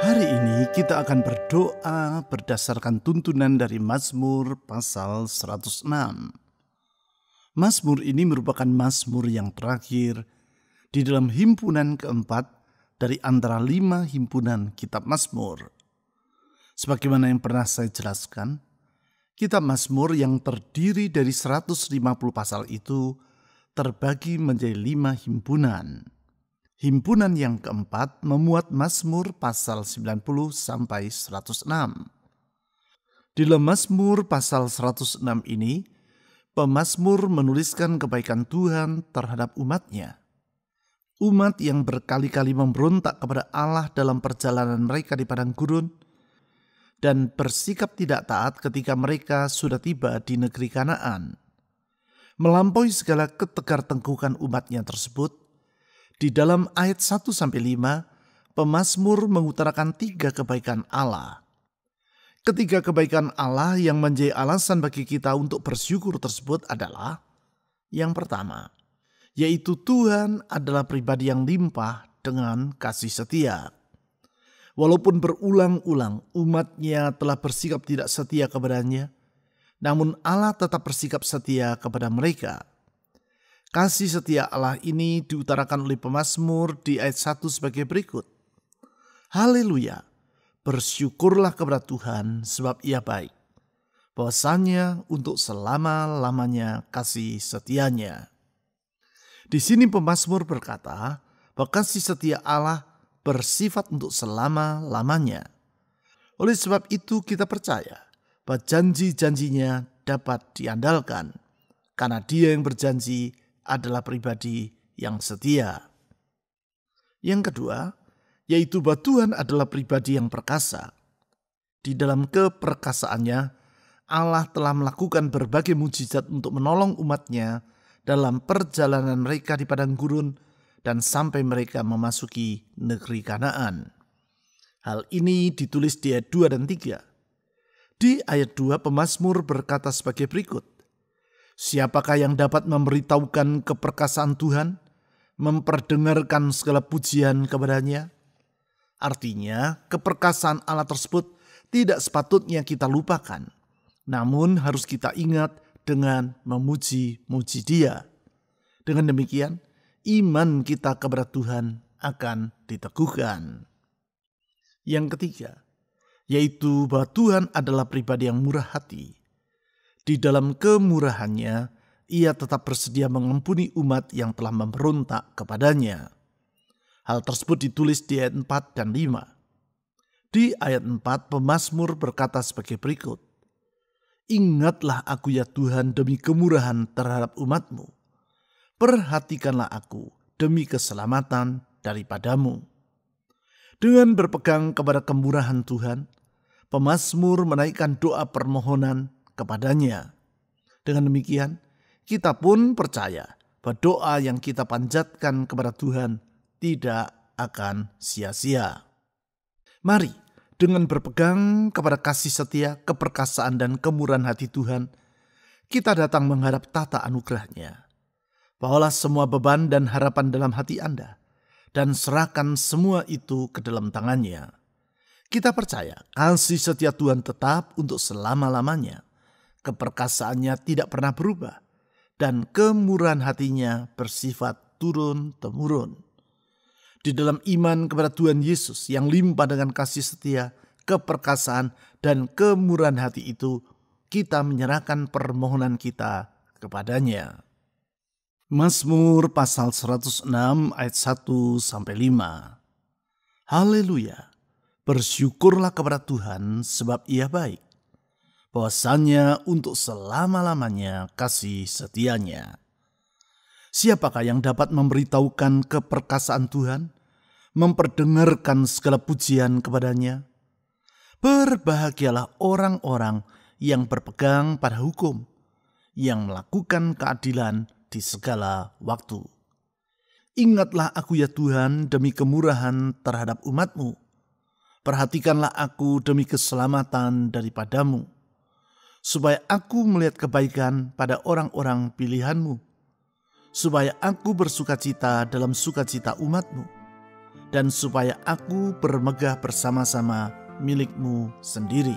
Hari ini kita akan berdoa berdasarkan tuntunan dari Mazmur pasal 106. Mazmur ini merupakan mazmur yang terakhir di dalam himpunan keempat dari antara 5 himpunan kitab Mazmur. Sebagaimana yang pernah saya jelaskan, kitab Mazmur yang terdiri dari 150 pasal itu terbagi menjadi 5 himpunan. Himpunan yang keempat memuat Mazmur pasal 90 sampai 106. Di dalam Mazmur pasal 106 ini, pemazmur menuliskan kebaikan Tuhan terhadap umatnya. Umat yang berkali-kali memberontak kepada Allah dalam perjalanan mereka di padang gurun dan bersikap tidak taat ketika mereka sudah tiba di negeri Kanaan. Melampaui segala ketegar-tengkukan umatnya tersebut, di dalam ayat 1-5, pemazmur mengutarakan 3 kebaikan Allah. Ketiga kebaikan Allah yang menjadi alasan bagi kita untuk bersyukur tersebut adalah yang pertama, yaitu Tuhan adalah pribadi yang limpah dengan kasih setia. Walaupun berulang-ulang umatnya telah bersikap tidak setia kepadanya, namun Allah tetap bersikap setia kepada mereka. Kasih setia Allah ini diutarakan oleh pemazmur di ayat 1 sebagai berikut. Haleluya, bersyukurlah kepada Tuhan sebab Ia baik. Bahwasanya untuk selama-lamanya kasih setianya. Di sini pemazmur berkata bahwa kasih setia Allah bersifat untuk selama-lamanya. Oleh sebab itu kita percaya bahwa janji-janjinya dapat diandalkan. Karena Dia yang berjanji adalah pribadi yang setia. Yang kedua, yaitu bahwa Tuhan adalah pribadi yang perkasa. Di dalam keperkasaannya, Allah telah melakukan berbagai mujizat untuk menolong umatnya dalam perjalanan mereka di padang gurun dan sampai mereka memasuki negeri Kanaan. Hal ini ditulis di ayat 2 dan 3. Di ayat 2 pemazmur berkata sebagai berikut. Siapakah yang dapat memberitahukan keperkasaan Tuhan, memperdengarkan segala pujian kepadanya? Artinya, keperkasaan Allah tersebut tidak sepatutnya kita lupakan, namun harus kita ingat dengan memuji-muji Dia. Dengan demikian, iman kita kepada Tuhan akan diteguhkan. Yang ketiga, yaitu bahwa Tuhan adalah pribadi yang murah hati. Di dalam kemurahannya, Ia tetap bersedia mengampuni umat yang telah memberontak kepadanya. Hal tersebut ditulis di ayat 4 dan 5. Di ayat 4, pemazmur berkata sebagai berikut. Ingatlah aku ya Tuhan demi kemurahan terhadap umat-Mu. Perhatikanlah aku demi keselamatan daripadamu. Dengan berpegang kepada kemurahan Tuhan, pemazmur menaikkan doa permohonan kepadanya. Dengan demikian, kita pun percaya bahwa doa yang kita panjatkan kepada Tuhan tidak akan sia-sia. Mari, dengan berpegang kepada kasih setia, keperkasaan dan kemurahan hati Tuhan, kita datang menghadap tata anugerah-Nya. Bawalah semua beban dan harapan dalam hati Anda, dan serahkan semua itu ke dalam tangan-Nya. Kita percaya kasih setia Tuhan tetap untuk selama-lamanya. Keperkasaannya tidak pernah berubah, dan kemurahan hatinya bersifat turun-temurun. Di dalam iman kepada Tuhan Yesus yang limpah dengan kasih setia, keperkasaan, dan kemurahan hati itu, kita menyerahkan permohonan kita kepadanya. Mazmur pasal 106 ayat 1-5. Haleluya, bersyukurlah kepada Tuhan sebab Ia baik. Bahwasanya untuk selama-lamanya kasih setianya. Siapakah yang dapat memberitahukan keperkasaan Tuhan, memperdengarkan segala pujian kepadanya? Berbahagialah orang-orang yang berpegang pada hukum, yang melakukan keadilan di segala waktu. Ingatlah aku ya Tuhan demi kemurahan terhadap umat-Mu. Perhatikanlah aku demi keselamatan daripadamu, supaya aku melihat kebaikan pada orang-orang pilihan-Mu, supaya aku bersukacita dalam sukacita umat-Mu, dan supaya aku bermegah bersama-sama milik-Mu sendiri.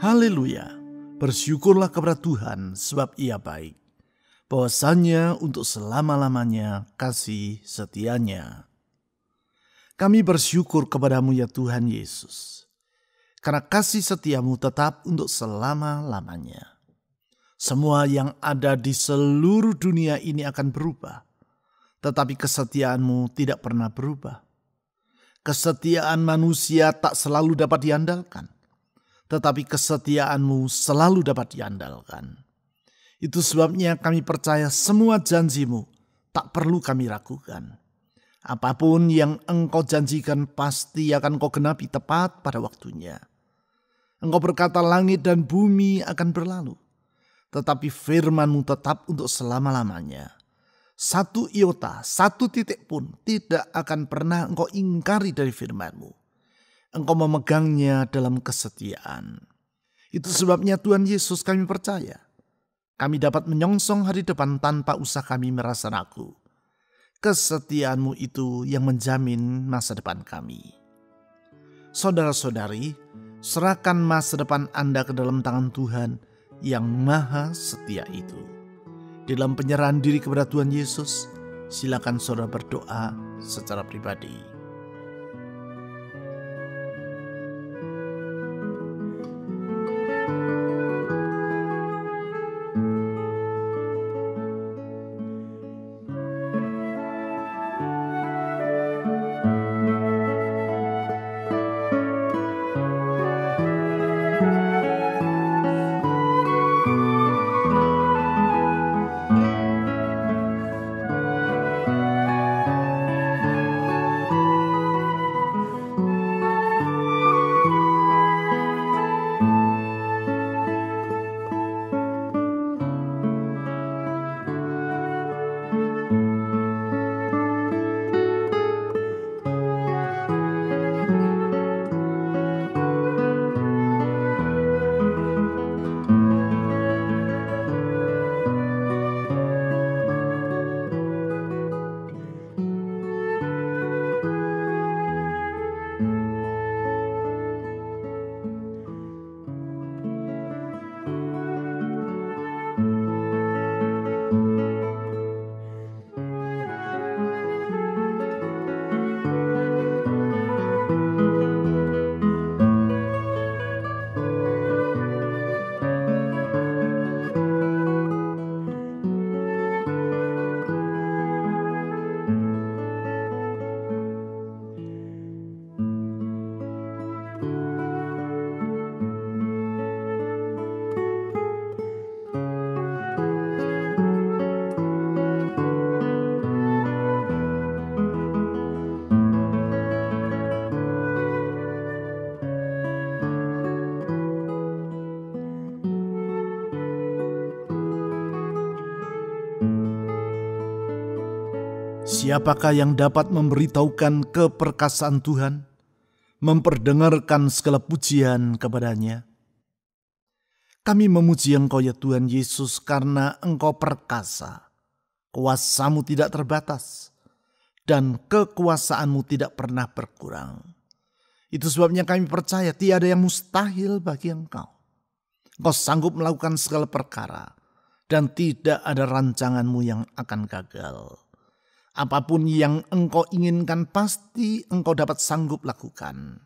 Haleluya, bersyukurlah kepada Tuhan sebab Ia baik. Bahwasanya untuk selama-lamanya kasih setianya. Kami bersyukur kepadamu ya Tuhan Yesus, karena kasih setiamu tetap untuk selama-lamanya. Semua yang ada di seluruh dunia ini akan berubah, tetapi kesetiaanmu tidak pernah berubah. Kesetiaan manusia tak selalu dapat diandalkan, tetapi kesetiaanmu selalu dapat diandalkan. Itu sebabnya kami percaya semua janjimu tak perlu kami ragukan. Apapun yang engkau janjikan pasti akan kau genapi tepat pada waktunya. Engkau berkata langit dan bumi akan berlalu, tetapi firman-Mu tetap untuk selama-lamanya. Satu iota, satu titik pun tidak akan pernah engkau ingkari dari firman-Mu. Engkau memegangnya dalam kesetiaan. Itu sebabnya Tuhan Yesus kami percaya. Kami dapat menyongsong hari depan tanpa usah kami merasa ragu. Kesetiaan-Mu itu yang menjamin masa depan kami. Saudara-saudari, serahkan masa depan Anda ke dalam tangan Tuhan yang maha setia itu. Dalam penyerahan diri kepada Tuhan Yesus, silakan saudara berdoa secara pribadi. Siapakah yang dapat memberitahukan keperkasaan Tuhan, memperdengarkan segala pujian kepadanya? Kami memuji Engkau ya Tuhan Yesus karena Engkau perkasa, kuasa-Mu tidak terbatas, dan kekuasaan-Mu tidak pernah berkurang. Itu sebabnya kami percaya tiada yang mustahil bagi Engkau. Engkau sanggup melakukan segala perkara, dan tidak ada rancangan-Mu yang akan gagal. Apapun yang Engkau inginkan pasti Engkau dapat sanggup lakukan.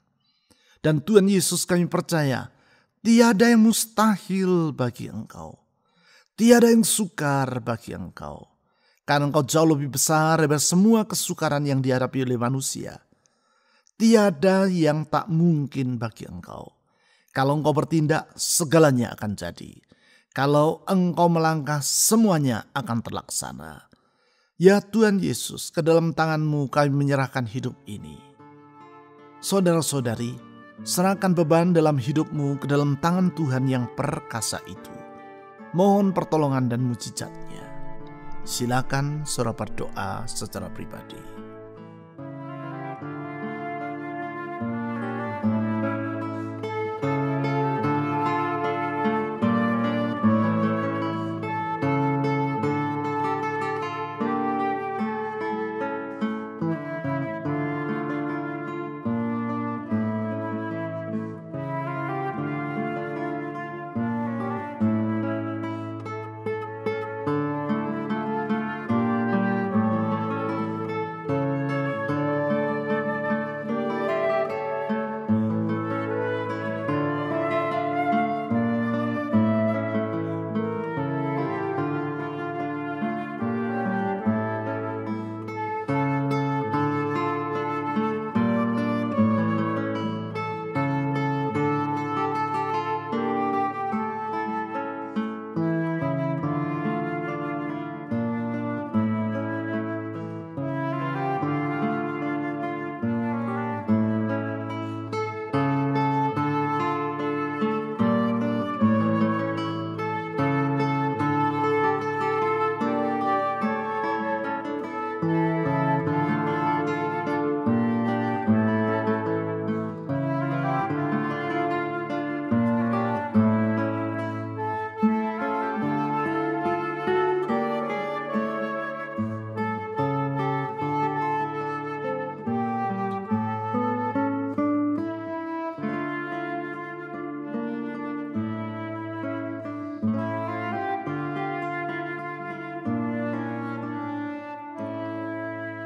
Dan Tuhan Yesus kami percaya, tiada yang mustahil bagi Engkau. Tiada yang sukar bagi Engkau. Karena Engkau jauh lebih besar daripada semua kesukaran yang dihadapi oleh manusia. Tiada yang tak mungkin bagi Engkau. Kalau Engkau bertindak, segalanya akan jadi. Kalau Engkau melangkah, semuanya akan terlaksana. Ya Tuhan Yesus, ke dalam tangan-Mu kami menyerahkan hidup ini. Saudara-saudari, serahkan beban dalam hidup-Mu ke dalam tangan Tuhan yang perkasa itu. Mohon pertolongan dan mujizat-Nya. Silakan saudara berdoa secara pribadi.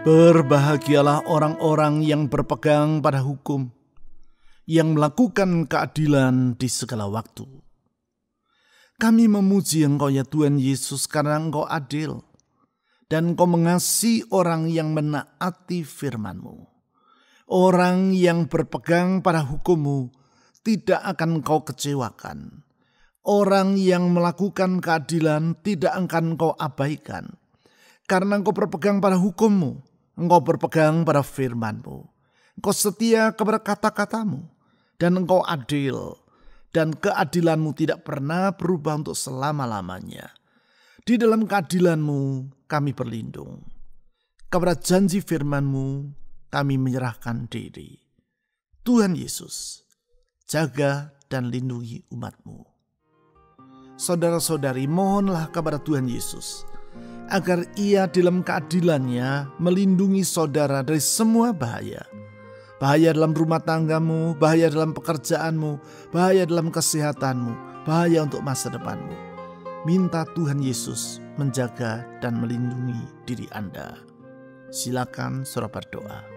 Berbahagialah orang-orang yang berpegang pada hukum, yang melakukan keadilan di segala waktu. Kami memuji Engkau ya Tuhan Yesus karena Engkau adil, dan Engkau mengasihi orang yang menaati firman-Mu. Orang yang berpegang pada hukum-Mu tidak akan Engkau kecewakan. Orang yang melakukan keadilan tidak akan Engkau abaikan. Karena Engkau berpegang pada hukum-Mu, Engkau berpegang pada firman-Mu. Engkau setia kepada kata-kata-Mu. Dan Engkau adil. Dan keadilan-Mu tidak pernah berubah untuk selama-lamanya. Di dalam keadilan-Mu kami berlindung. Kepada janji firman-Mu kami menyerahkan diri. Tuhan Yesus, jaga dan lindungi umat-Mu. Saudara-saudari, mohonlah kepada Tuhan Yesus agar Ia dalam keadilannya melindungi saudara dari semua bahaya. Bahaya dalam rumah tanggamu, bahaya dalam pekerjaanmu, bahaya dalam kesehatanmu, bahaya untuk masa depanmu. Minta Tuhan Yesus menjaga dan melindungi diri Anda. Silakan saudara berdoa.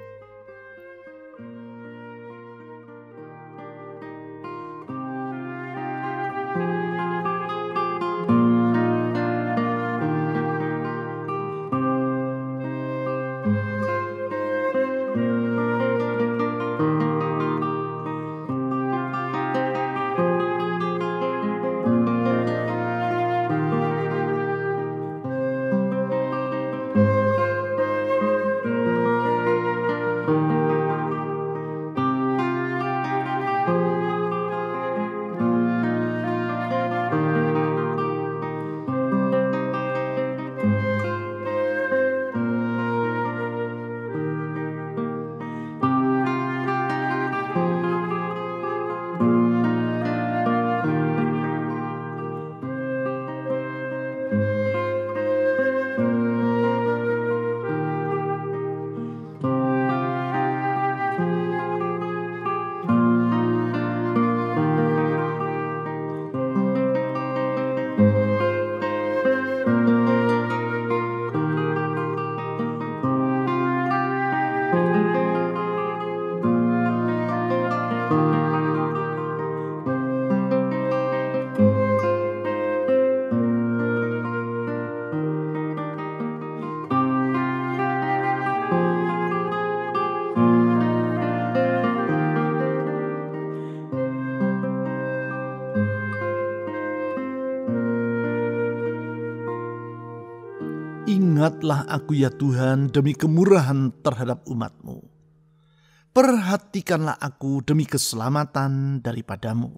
Ingatlah aku ya Tuhan demi kemurahan terhadap umat-Mu. Perhatikanlah aku demi keselamatan daripadamu.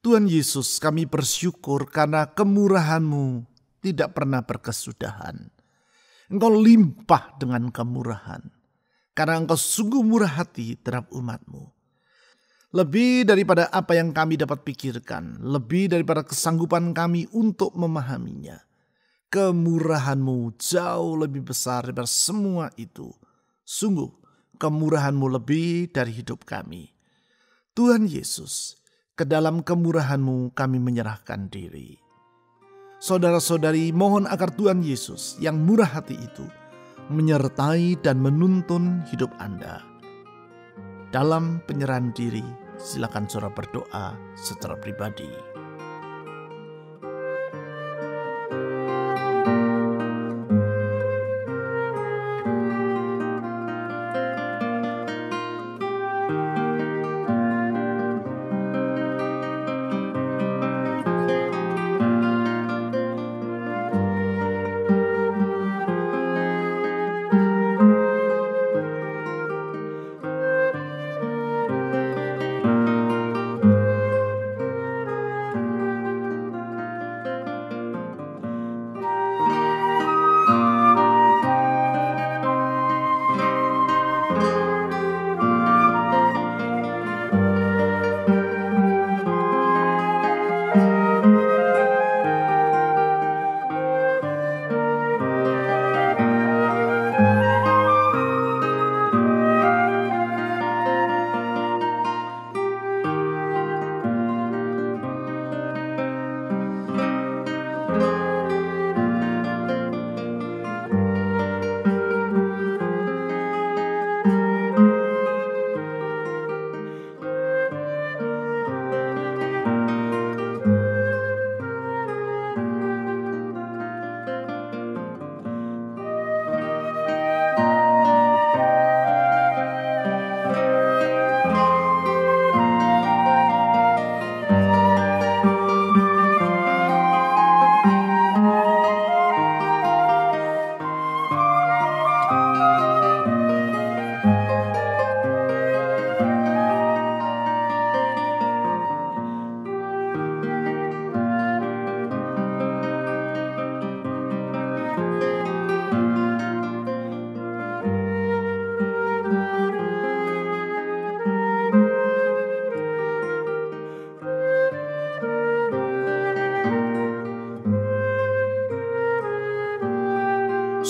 Tuhan Yesus, kami bersyukur karena kemurahan-Mu tidak pernah berkesudahan. Engkau limpah dengan kemurahan, karena Engkau sungguh murah hati terhadap umat-Mu. Lebih daripada apa yang kami dapat pikirkan, lebih daripada kesanggupan kami untuk memahaminya. Kemurahan-Mu jauh lebih besar daripada semua itu. Sungguh, kemurahan-Mu lebih dari hidup kami. Tuhan Yesus, ke dalam kemurahan-Mu kami menyerahkan diri. Saudara-saudari, mohon agar Tuhan Yesus yang murah hati itu menyertai dan menuntun hidup Anda. Dalam penyerahan diri, silakan saudara berdoa secara pribadi.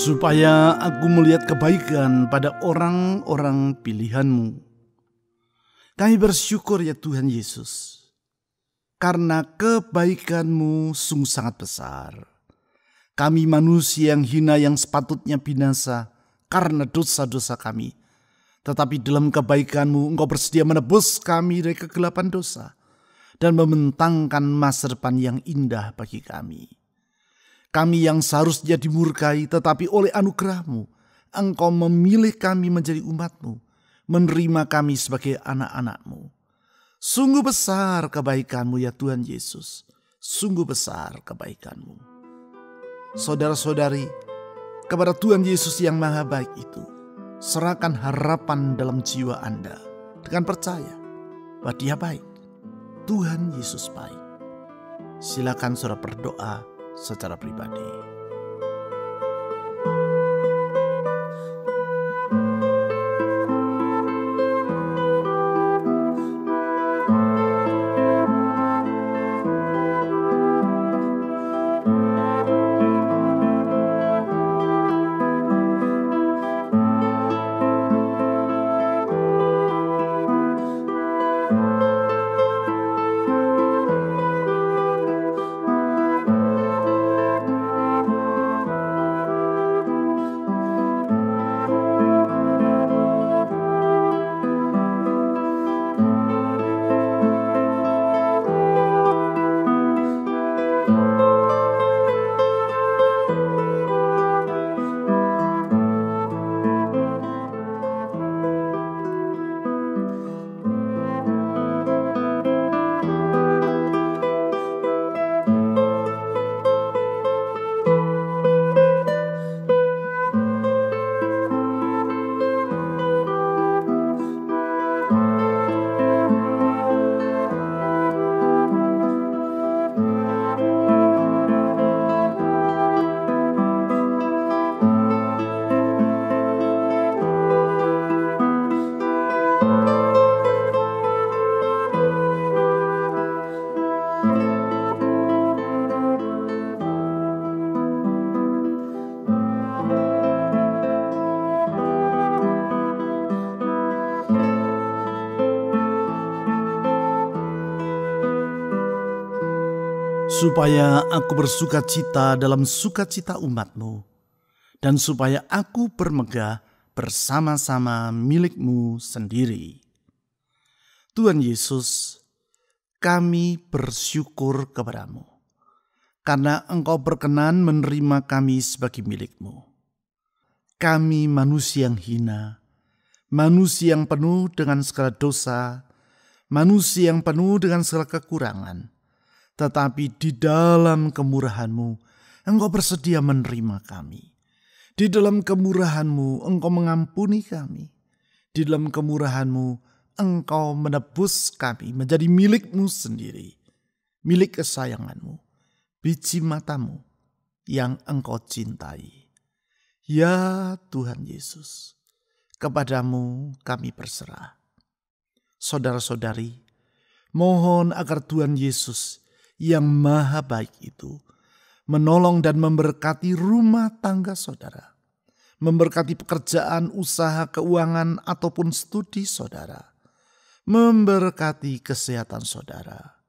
Supaya aku melihat kebaikan pada orang-orang pilihan-Mu. Kami bersyukur ya Tuhan Yesus, karena kebaikan-Mu sungguh sangat besar. Kami manusia yang hina yang sepatutnya binasa karena dosa-dosa kami. Tetapi dalam kebaikan-Mu Engkau bersedia menebus kami dari kegelapan dosa dan membentangkan masa depan yang indah bagi kami. Kami yang seharusnya dimurkai, tetapi oleh anugerah-Mu, Engkau memilih kami menjadi umat-Mu, menerima kami sebagai anak-anak-Mu. Sungguh besar kebaikan-Mu ya Tuhan Yesus, sungguh besar kebaikan-Mu. Saudara-saudari, kepada Tuhan Yesus yang maha baik itu, serahkan harapan dalam jiwa Anda dengan percaya bahwa Dia baik, Tuhan Yesus baik. Silakan saudara berdoa secara pribadi. supaya aku bersuka cita dalam sukacita umat-Mu, dan supaya aku bermegah bersama-sama milik-Mu sendiri. Tuhan Yesus, kami bersyukur kepada-Mu, karena Engkau berkenan menerima kami sebagai milik-Mu. Kami manusia yang hina, manusia yang penuh dengan segala dosa, manusia yang penuh dengan segala kekurangan. Tetapi di dalam kemurahan-Mu, Engkau bersedia menerima kami. Di dalam kemurahan-Mu, Engkau mengampuni kami. Di dalam kemurahan-Mu, Engkau menebus kami menjadi milik-Mu sendiri. Milik kesayangan-Mu, biji mata-Mu yang Engkau cintai. Ya Tuhan Yesus, kepada-Mu kami berserah. Saudara-saudari, mohon agar Tuhan Yesus yang maha baik itu menolong dan memberkati rumah tangga saudara, memberkati pekerjaan, usaha, keuangan, ataupun studi saudara, memberkati kesehatan saudara,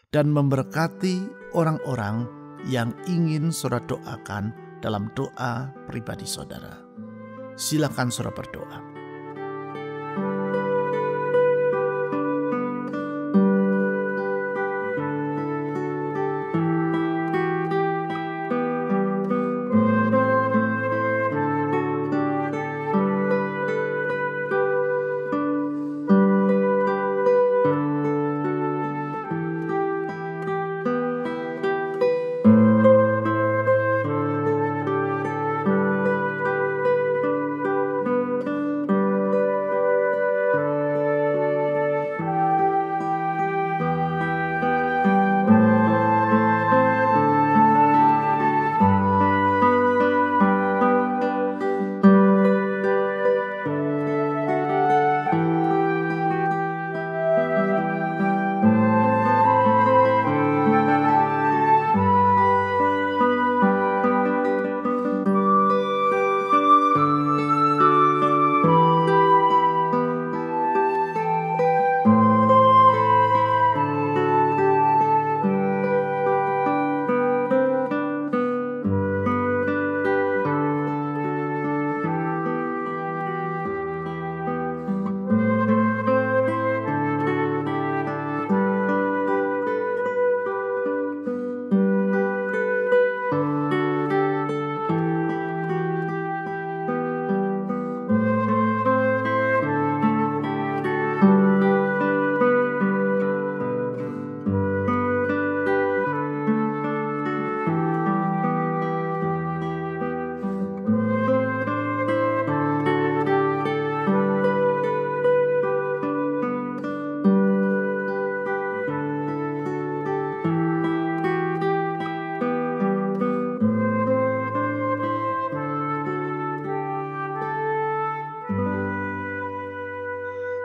dan memberkati orang-orang yang ingin saudara doakan dalam doa pribadi saudara. Silakan saudara berdoa.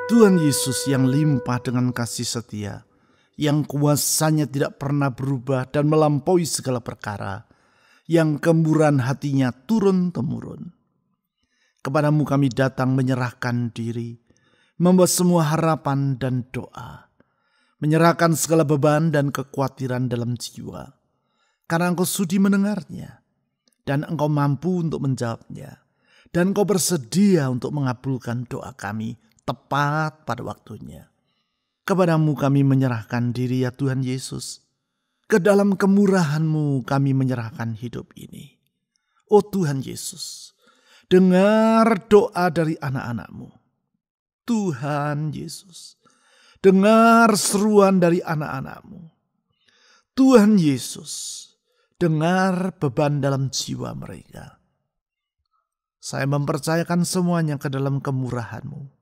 Tuhan Yesus yang limpah dengan kasih setia, yang kuasanya tidak pernah berubah dan melampaui segala perkara, yang kemurahan hatinya turun-temurun. Kepadamu kami datang menyerahkan diri, membawa semua harapan dan doa, menyerahkan segala beban dan kekhawatiran dalam jiwa, karena Engkau sudi mendengarnya, dan Engkau mampu untuk menjawabnya, dan Engkau bersedia untuk mengabulkan doa kami tepat pada waktunya. Kepadamu kami menyerahkan diri ya Tuhan Yesus. Ke dalam kemurahan-Mu kami menyerahkan hidup ini. Oh Tuhan Yesus, dengar doa dari anak-anak-Mu. Tuhan Yesus, dengar seruan dari anak-anak-Mu. Tuhan Yesus, dengar beban dalam jiwa mereka. Saya mempercayakan semuanya ke dalam kemurahan-Mu.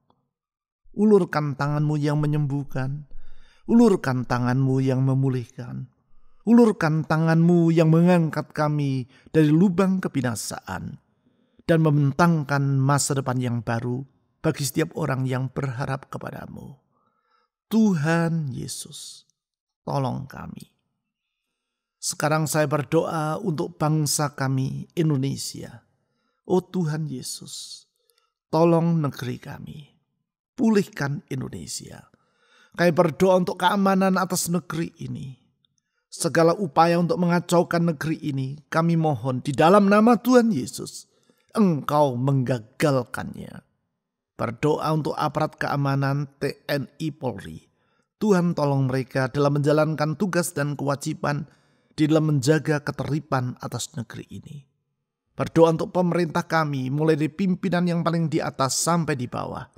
Ulurkan tangan-Mu yang menyembuhkan. Ulurkan tangan-Mu yang memulihkan. Ulurkan tangan-Mu yang mengangkat kami dari lubang kebinasaan. Dan membentangkan masa depan yang baru bagi setiap orang yang berharap kepada-Mu. Tuhan Yesus, tolong kami. Sekarang saya berdoa untuk bangsa kami Indonesia. Oh Tuhan Yesus, tolong negeri kami. Pulihkan Indonesia. Kami berdoa untuk keamanan atas negeri ini. segala upaya untuk mengacaukan negeri ini, kami mohon di dalam nama Tuhan Yesus, Engkau menggagalkannya. Berdoa untuk aparat keamanan TNI Polri. Tuhan tolong mereka dalam menjalankan tugas dan kewajiban di dalam menjaga ketertiban atas negeri ini. Berdoa untuk pemerintah kami, mulai dari pimpinan yang paling di atas sampai di bawah.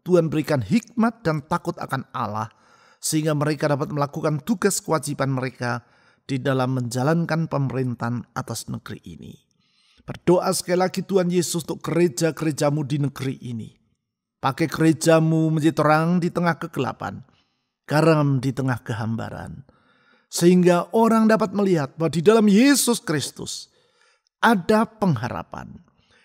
Tuhan berikan hikmat dan takut akan Allah, sehingga mereka dapat melakukan tugas kewajiban mereka di dalam menjalankan pemerintahan atas negeri ini. Berdoa sekali lagi Tuhan Yesus untuk gereja-gerejamu di negeri ini. Pakai gerejamu menjadi terang di tengah kegelapan, garam di tengah kehambaran. Sehingga orang dapat melihat bahwa di dalam Yesus Kristus ada pengharapan.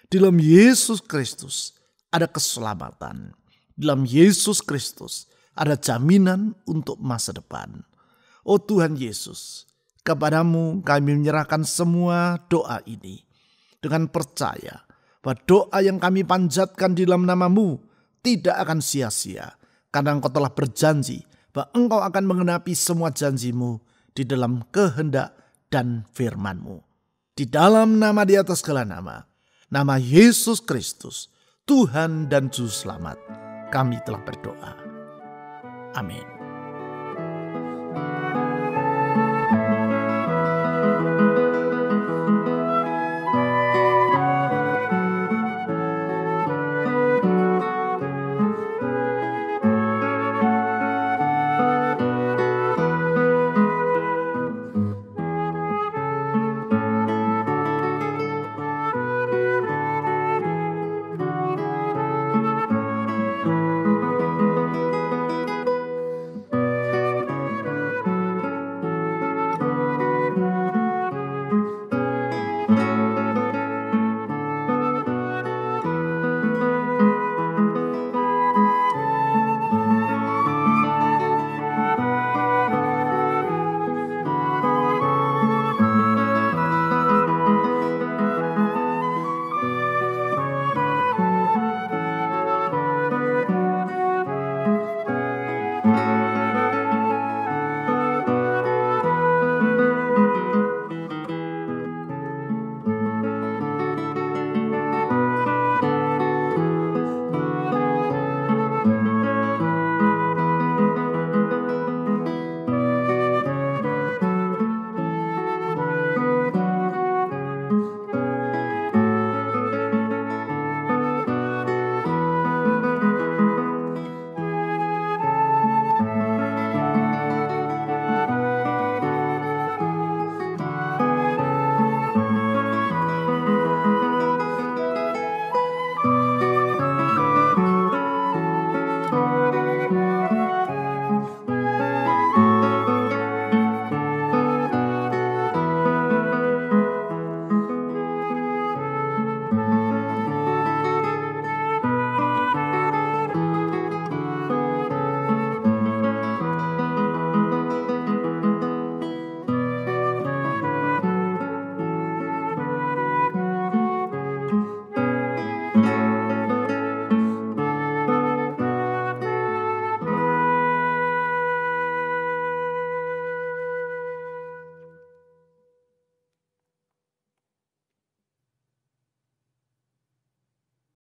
Di dalam Yesus Kristus ada keselamatan. Di dalam Yesus Kristus ada jaminan untuk masa depan. Oh Tuhan Yesus, kepadamu kami menyerahkan semua doa ini dengan percaya bahwa doa yang kami panjatkan di dalam nama-Mu tidak akan sia-sia, karena Engkau telah berjanji bahwa Engkau akan menggenapi semua janji-Mu di dalam kehendak dan firman-Mu. Di dalam nama di atas segala nama, nama Yesus Kristus, Tuhan dan Juru Selamat, kami telah berdoa. Amin.